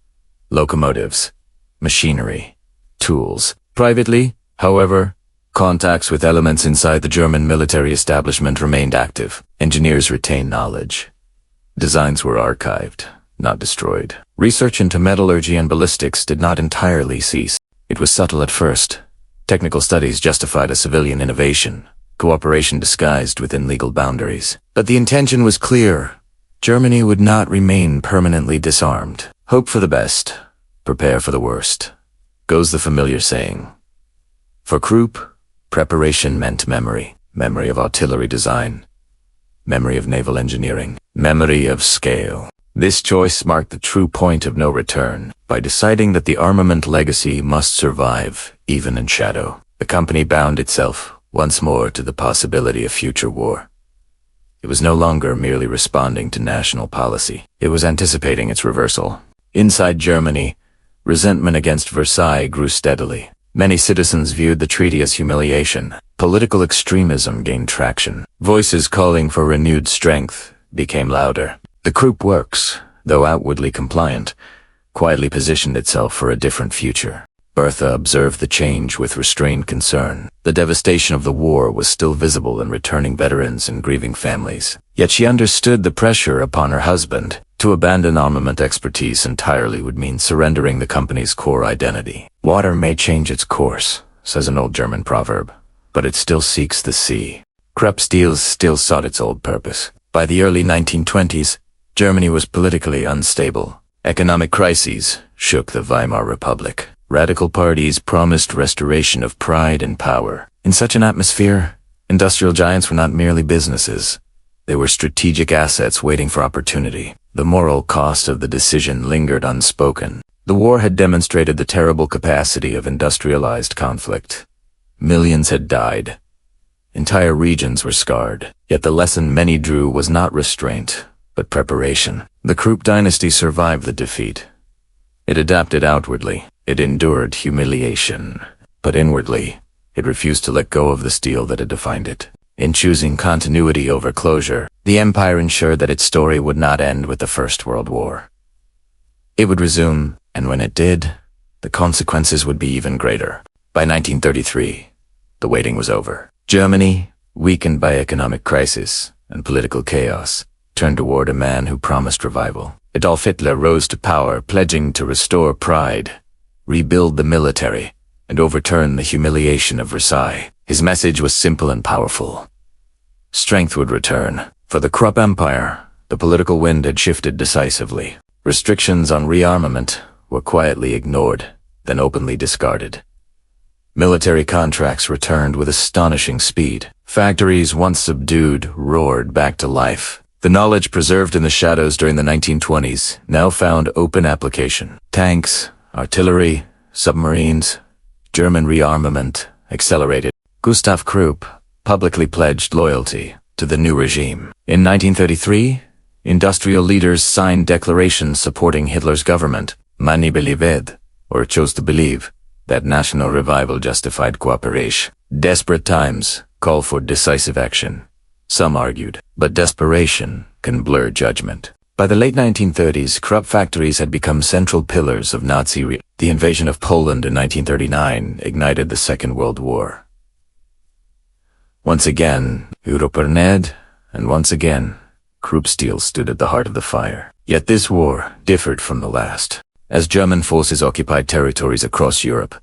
locomotives, machinery, tools. Privately, however, contacts with elements inside the German military establishment remained active. Engineers retained knowledge. Designs were archived, not destroyed. Research into metallurgy and ballistics did not entirely cease. It was subtle at first. Technical studies justified a civilian innovation, cooperation disguised within legal boundaries. But the intention was clear. Germany would not remain permanently disarmed. Hope for the best, prepare for the worst, goes the familiar saying. For Krupp, preparation meant memory. Memory of artillery design, memory of naval engineering, memory of scale. This choice marked the true point of no return. By deciding that the armament legacy must survive, even in shadow, the company bound itself once more to the possibility of future war. It was no longer merely responding to national policy. It was anticipating its reversal. Inside Germany, resentment against Versailles grew steadily. Many citizens viewed the treaty as humiliation. Political extremism gained traction. Voices calling for renewed strength became louder. The Krupp works, though outwardly compliant, quietly positioned itself for a different future. Bertha observed the change with restrained concern. The devastation of the war was still visible in returning veterans and grieving families. Yet she understood the pressure upon her husband. To abandon armament expertise entirely would mean surrendering the company's core identity. Water may change its course, says an old German proverb, but it still seeks the sea. Krupp Steel still sought its old purpose. By the early 1920s, Germany was politically unstable. Economic crises shook the Weimar Republic. Radical parties promised restoration of pride and power. In such an atmosphere, industrial giants were not merely businesses. They were strategic assets waiting for opportunity. The moral cost of the decision lingered unspoken. The war had demonstrated the terrible capacity of industrialized conflict. Millions had died. Entire regions were scarred. Yet the lesson many drew was not restraint, but preparation. The Krupp dynasty survived the defeat. It adapted outwardly. It endured humiliation. But inwardly, it refused to let go of the steel that had defined it. In choosing continuity over closure, the empire ensured that its story would not end with the First World War. It would resume, and when it did, the consequences would be even greater. By 1933, the waiting was over. Germany, weakened by economic crisis and political chaos, turned toward a man who promised revival. Adolf Hitler rose to power, pledging to restore pride, rebuild the military, and overturn the humiliation of Versailles. His message was simple and powerful. Strength would return. For the Krupp Empire, the political wind had shifted decisively. Restrictions on rearmament were quietly ignored, then openly discarded. Military contracts returned with astonishing speed. Factories once subdued roared back to life. The knowledge preserved in the shadows during the 1920s now found open application. Tanks, artillery, submarines, German rearmament accelerated. Gustav Krupp publicly pledged loyalty to the new regime. In 1933, industrial leaders signed declarations supporting Hitler's government. Many believed, or chose to believe, that national revival justified cooperation. Desperate times call for decisive action, some argued, but desperation can blur judgment. By the late 1930s, Krupp factories had become central pillars of Nazi. The invasion of Poland in 1939 ignited the Second World War. Once again, Europerned, and once again, Krupp Steel stood at the heart of the fire. Yet this war differed from the last. As German forces occupied territories across Europe,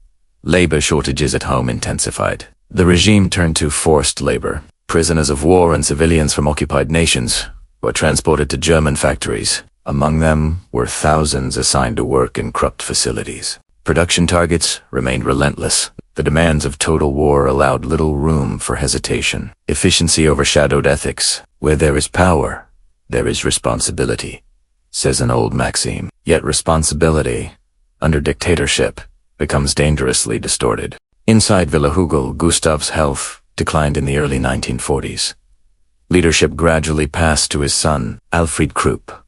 labor shortages at home intensified. The regime turned to forced labor. Prisoners of war and civilians from occupied nations were transported to German factories. Among them were thousands assigned to work in Krupp facilities. Production targets remained relentless. The demands of total war allowed little room for hesitation. Efficiency overshadowed ethics. Where there is power, there is responsibility, says an old maxim. Yet responsibility, under dictatorship, becomes dangerously distorted. Inside Villa Hugel, Gustav's health declined in the early 1940s. Leadership gradually passed to his son, Alfred Krupp.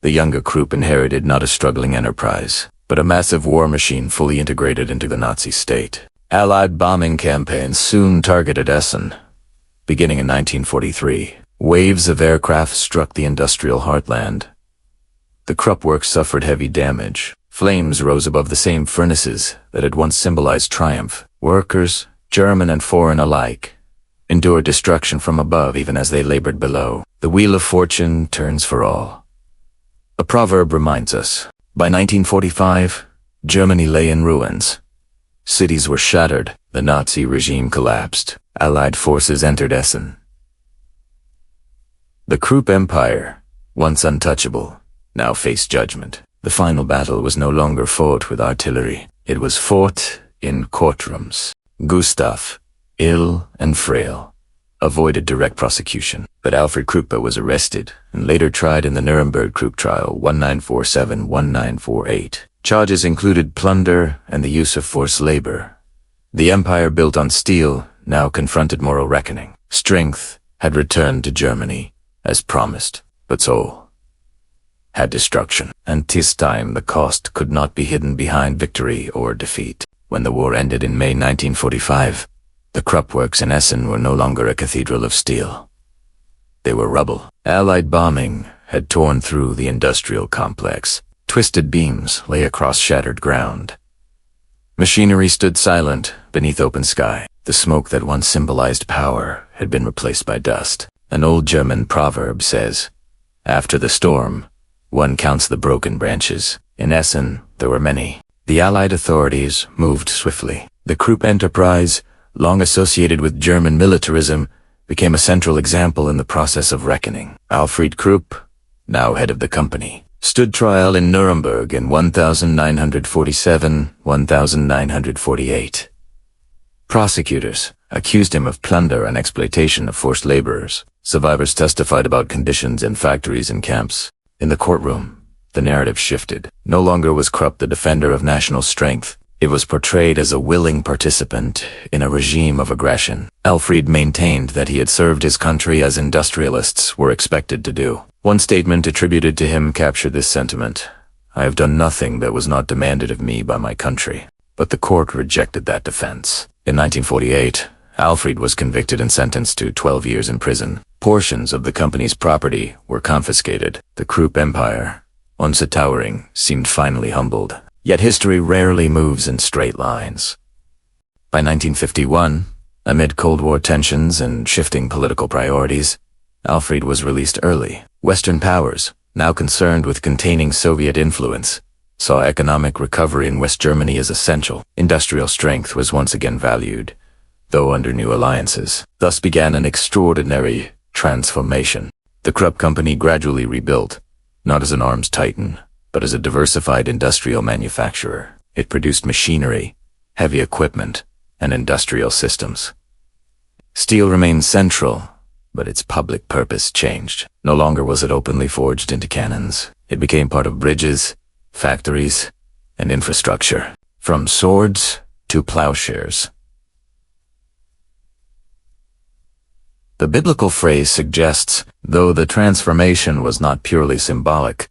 The younger Krupp inherited not a struggling enterprise, but a massive war machine fully integrated into the Nazi state. Allied bombing campaigns soon targeted Essen. Beginning in 1943, waves of aircraft struck the industrial heartland. The Krupp works suffered heavy damage. Flames rose above the same furnaces that had once symbolized triumph. Workers, German and foreign alike, endure destruction from above even as they labored below. The wheel of fortune turns for all. A proverb reminds us, by 1945, Germany lay in ruins. Cities were shattered, the Nazi regime collapsed, Allied forces entered Essen. The Krupp Empire, once untouchable, now faced judgment. The final battle was no longer fought with artillery. It was fought in courtrooms. Gustav, ill and frail, avoided direct prosecution, but Alfred Krupp was arrested and later tried in the Nuremberg Krupp trial 1947-1948. Charges included plunder and the use of forced labor. The empire built on steel now confronted moral reckoning. Strength had returned to Germany, as promised, but so had destruction. And this time the cost could not be hidden behind victory or defeat. When the war ended in May 1945, the Krupp works in Essen were no longer a cathedral of steel. They were rubble. Allied bombing had torn through the industrial complex. Twisted beams lay across shattered ground. Machinery stood silent beneath open sky. The smoke that once symbolized power had been replaced by dust. An old German proverb says, "After the storm, one counts the broken branches." In Essen, there were many. The Allied authorities moved swiftly. The Krupp enterprise, long associated with German militarism, became a central example in the process of reckoning. Alfred Krupp, now head of the company, stood trial in Nuremberg in 1947-1948. Prosecutors accused him of plunder and exploitation of forced laborers. Survivors testified about conditions in factories and camps. In the courtroom, the narrative shifted. No longer was Krupp the defender of national strength. It was portrayed as a willing participant in a regime of aggression. Alfred maintained that he had served his country as industrialists were expected to do. One statement attributed to him captured this sentiment. "I have done nothing that was not demanded of me by my country." But the court rejected that defense. In 1948, Alfred was convicted and sentenced to 12 years in prison. Portions of the company's property were confiscated. The Krupp Empire, once towering, seemed finally humbled. Yet history rarely moves in straight lines. By 1951, amid Cold War tensions and shifting political priorities, Alfred was released early. Western powers, now concerned with containing Soviet influence, saw economic recovery in West Germany as essential. Industrial strength was once again valued, though under new alliances. Thus began an extraordinary transformation. The Krupp company gradually rebuilt, not as an arms titan, but as a diversified industrial manufacturer. It produced machinery, heavy equipment, and industrial systems. Steel remained central, but its public purpose changed. No longer was it openly forged into cannons. It became part of bridges, factories, and infrastructure. From swords to plowshares. The biblical phrase suggests, though the transformation was not purely symbolic,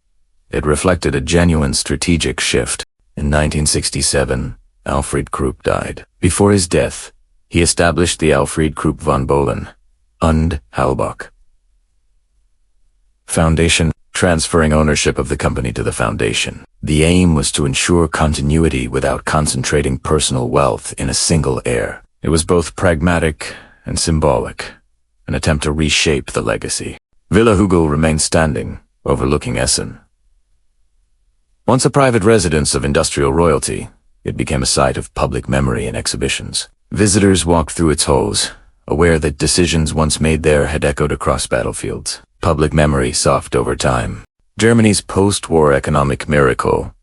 it reflected a genuine strategic shift. In 1967, Alfred Krupp died. Before his death, he established the Alfred Krupp von Bohlen und Halbach Foundation, transferring ownership of the company to the foundation. The aim was to ensure continuity without concentrating personal wealth in a single heir. It was both pragmatic and symbolic, an attempt to reshape the legacy. Villa Hugel remains standing, overlooking Essen. Once a private residence of industrial royalty, it became a site of public memory and exhibitions. Visitors walked through its halls, aware that decisions once made there had echoed across battlefields. Public memory softened over time. Germany's post-war economic miracle,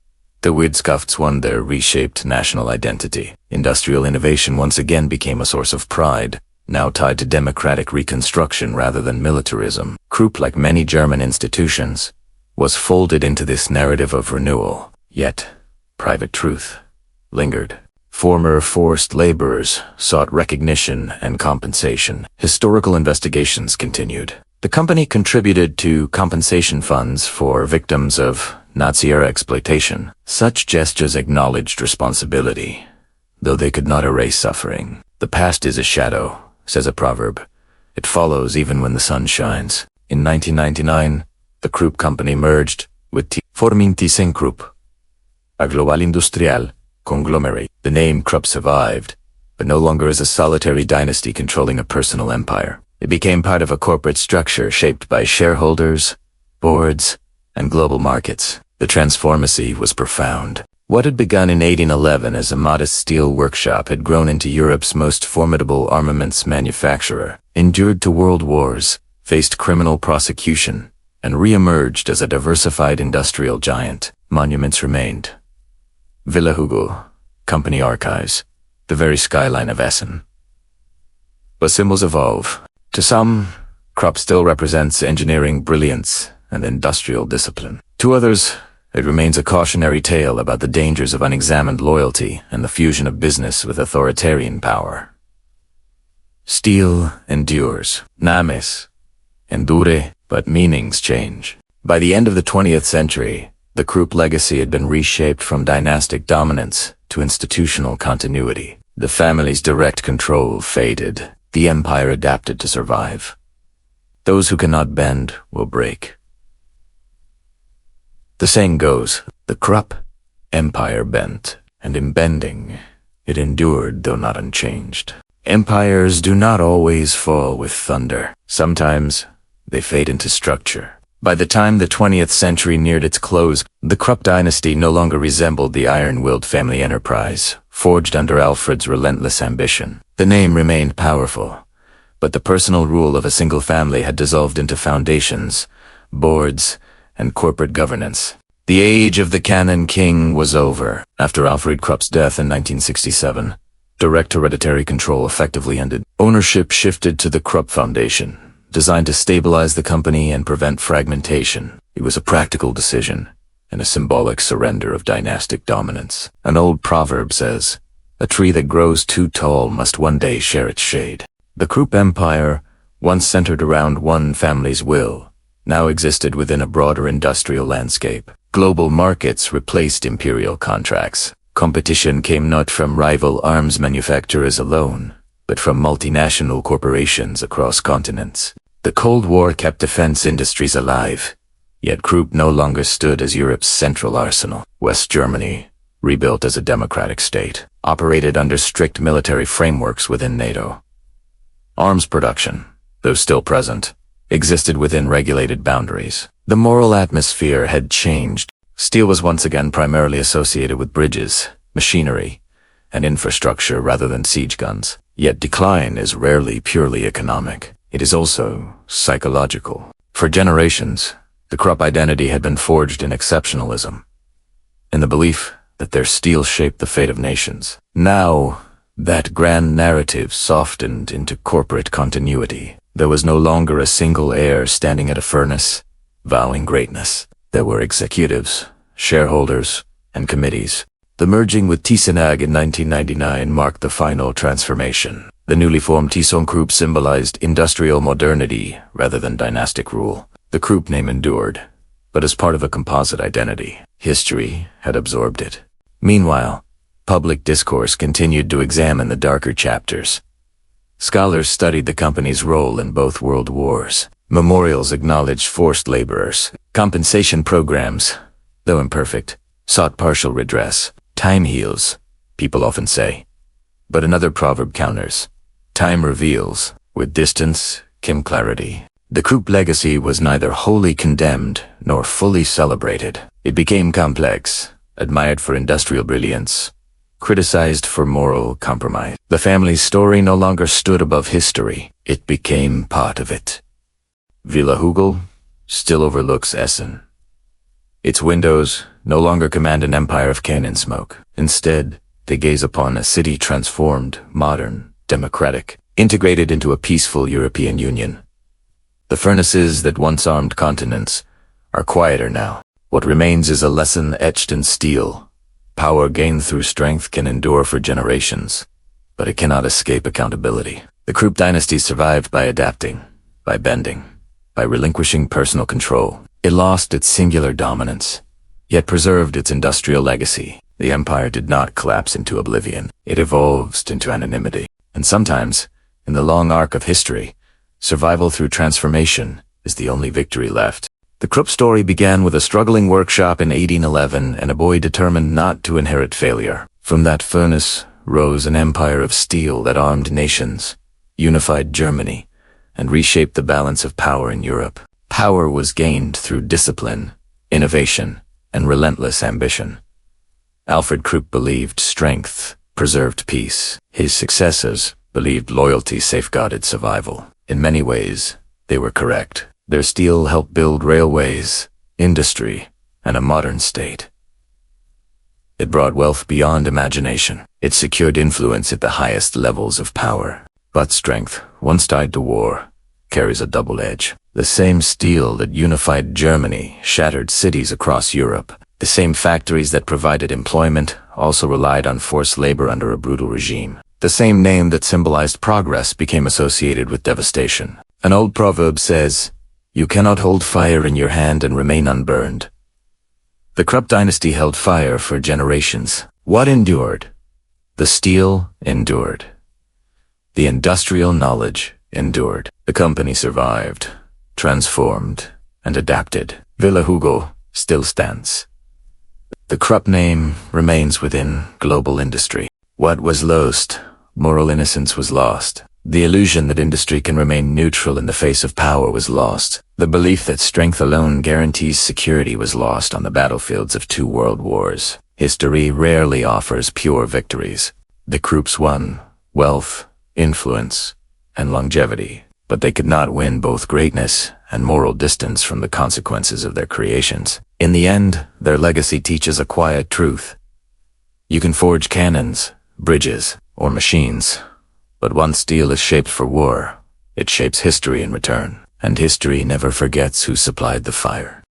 the Wirtschaftswunder, reshaped national identity. Industrial innovation once again became a source of pride, now tied to democratic reconstruction rather than militarism. Krupp, like many German institutions, was folded into this narrative of renewal. Yet, private truth lingered. Former forced laborers sought recognition and compensation. Historical investigations continued. The company contributed to compensation funds for victims of Nazi-era exploitation. Such gestures acknowledged responsibility, though they could not erase suffering. The past is a shadow, says a proverb. It follows even when the sun shines. In 1999, the Krupp company merged with forming ThyssenKrupp, a global industrial conglomerate. The name Krupp survived, but no longer as a solitary dynasty controlling a personal empire. It became part of a corporate structure shaped by shareholders, boards, and global markets. The transformacy was profound. What had begun in 1811 as a modest steel workshop had grown into Europe's most formidable armaments manufacturer, endured to world wars, faced criminal prosecution, and re-emerged as a diversified industrial giant. Monuments remained. Villa Hugel, company archives, the very skyline of Essen. But symbols evolve. To some, Krupp still represents engineering brilliance and industrial discipline. To others, it remains a cautionary tale about the dangers of unexamined loyalty and the fusion of business with authoritarian power. Steel endures. Names endure, but meanings change. By the end of the 20th century, the Krupp legacy had been reshaped from dynastic dominance to institutional continuity. The family's direct control faded. The empire adapted to survive. Those who cannot bend will break. The saying goes, the Krupp empire bent, and in bending, it endured though not unchanged. Empires do not always fall with thunder. Sometimes they fade into structure. By the time the 20th century neared its close, the Krupp dynasty no longer resembled the iron-willed family enterprise, forged under Alfred's relentless ambition. The name remained powerful, but the personal rule of a single family had dissolved into foundations, boards, and corporate governance. The age of the Cannon King was over. After Alfred Krupp's death in 1967, direct hereditary control effectively ended. Ownership shifted to the Krupp Foundation, designed to stabilize the company and prevent fragmentation. It was a practical decision and a symbolic surrender of dynastic dominance. An old proverb says, "A tree that grows too tall must one day share its shade." The Krupp Empire, once centered around one family's will, now existed within a broader industrial landscape. Global markets replaced imperial contracts. Competition came not from rival arms manufacturers alone, but from multinational corporations across continents. The Cold War kept defense industries alive, yet Krupp no longer stood as Europe's central arsenal. West Germany, rebuilt as a democratic state, operated under strict military frameworks within NATO. Arms production, though still present, existed within regulated boundaries. The moral atmosphere had changed. Steel was once again primarily associated with bridges, machinery, and infrastructure rather than siege guns. Yet decline is rarely purely economic. It is also psychological. For generations, the Krupp identity had been forged in exceptionalism, in the belief that their steel shaped the fate of nations. Now, that grand narrative softened into corporate continuity. There was no longer a single heir standing at a furnace, vowing greatness. There were executives, shareholders, and committees. The merging with Thyssen-AG in 1999 marked the final transformation. The newly formed ThyssenKrupp symbolized industrial modernity rather than dynastic rule. The Krupp name endured, but as part of a composite identity. History had absorbed it. Meanwhile, public discourse continued to examine the darker chapters. Scholars studied the company's role in both world wars. Memorials acknowledged forced laborers. Compensation programs, though imperfect, sought partial redress. Time heals, people often say. But another proverb counters. Time reveals. With distance came clarity. The Krupp legacy was neither wholly condemned nor fully celebrated. It became complex, admired for industrial brilliance, criticized for moral compromise. The family's story no longer stood above history. It became part of it. Villa Hugel still overlooks Essen. Its windows no longer command an empire of cannon smoke. Instead, they gaze upon a city transformed, modern, democratic, integrated into a peaceful European Union. The furnaces that once armed continents are quieter now. What remains is a lesson etched in steel. Power gained through strength can endure for generations, but it cannot escape accountability. The Krupp dynasty survived by adapting, by bending, by relinquishing personal control. It lost its singular dominance, yet preserved its industrial legacy. The empire did not collapse into oblivion. It evolved into anonymity. And sometimes, in the long arc of history, survival through transformation is the only victory left. The Krupp story began with a struggling workshop in 1811 and a boy determined not to inherit failure. From that furnace rose an empire of steel that armed nations, unified Germany, and reshaped the balance of power in Europe. Power was gained through discipline, innovation, and relentless ambition. Alfred Krupp believed strength preserved peace. His successors believed loyalty safeguarded survival. In many ways, they were correct. Their steel helped build railways, industry, and a modern state. It brought wealth beyond imagination. It secured influence at the highest levels of power. But strength, once tied to war, carries a double edge. The same steel that unified Germany shattered cities across Europe. The same factories that provided employment also relied on forced labor under a brutal regime. The same name that symbolized progress became associated with devastation. An old proverb says, "You cannot hold fire in your hand and remain unburned." The Krupp dynasty held fire for generations. What endured? The steel endured. The industrial knowledge endured. The company survived, transformed, and adapted. Villa Hugo still stands. The Krupp name remains within global industry. What was lost? Moral innocence was lost. The illusion that industry can remain neutral in the face of power was lost. The belief that strength alone guarantees security was lost on the battlefields of 2 world wars. History rarely offers pure victories. The Krupps won wealth, influence, and longevity, but they could not win both greatness and moral distance from the consequences of their creations. In the end, their legacy teaches a quiet truth. You can forge cannons, bridges, or machines, but once steel is shaped for war, it shapes history in return, and history never forgets who supplied the fire.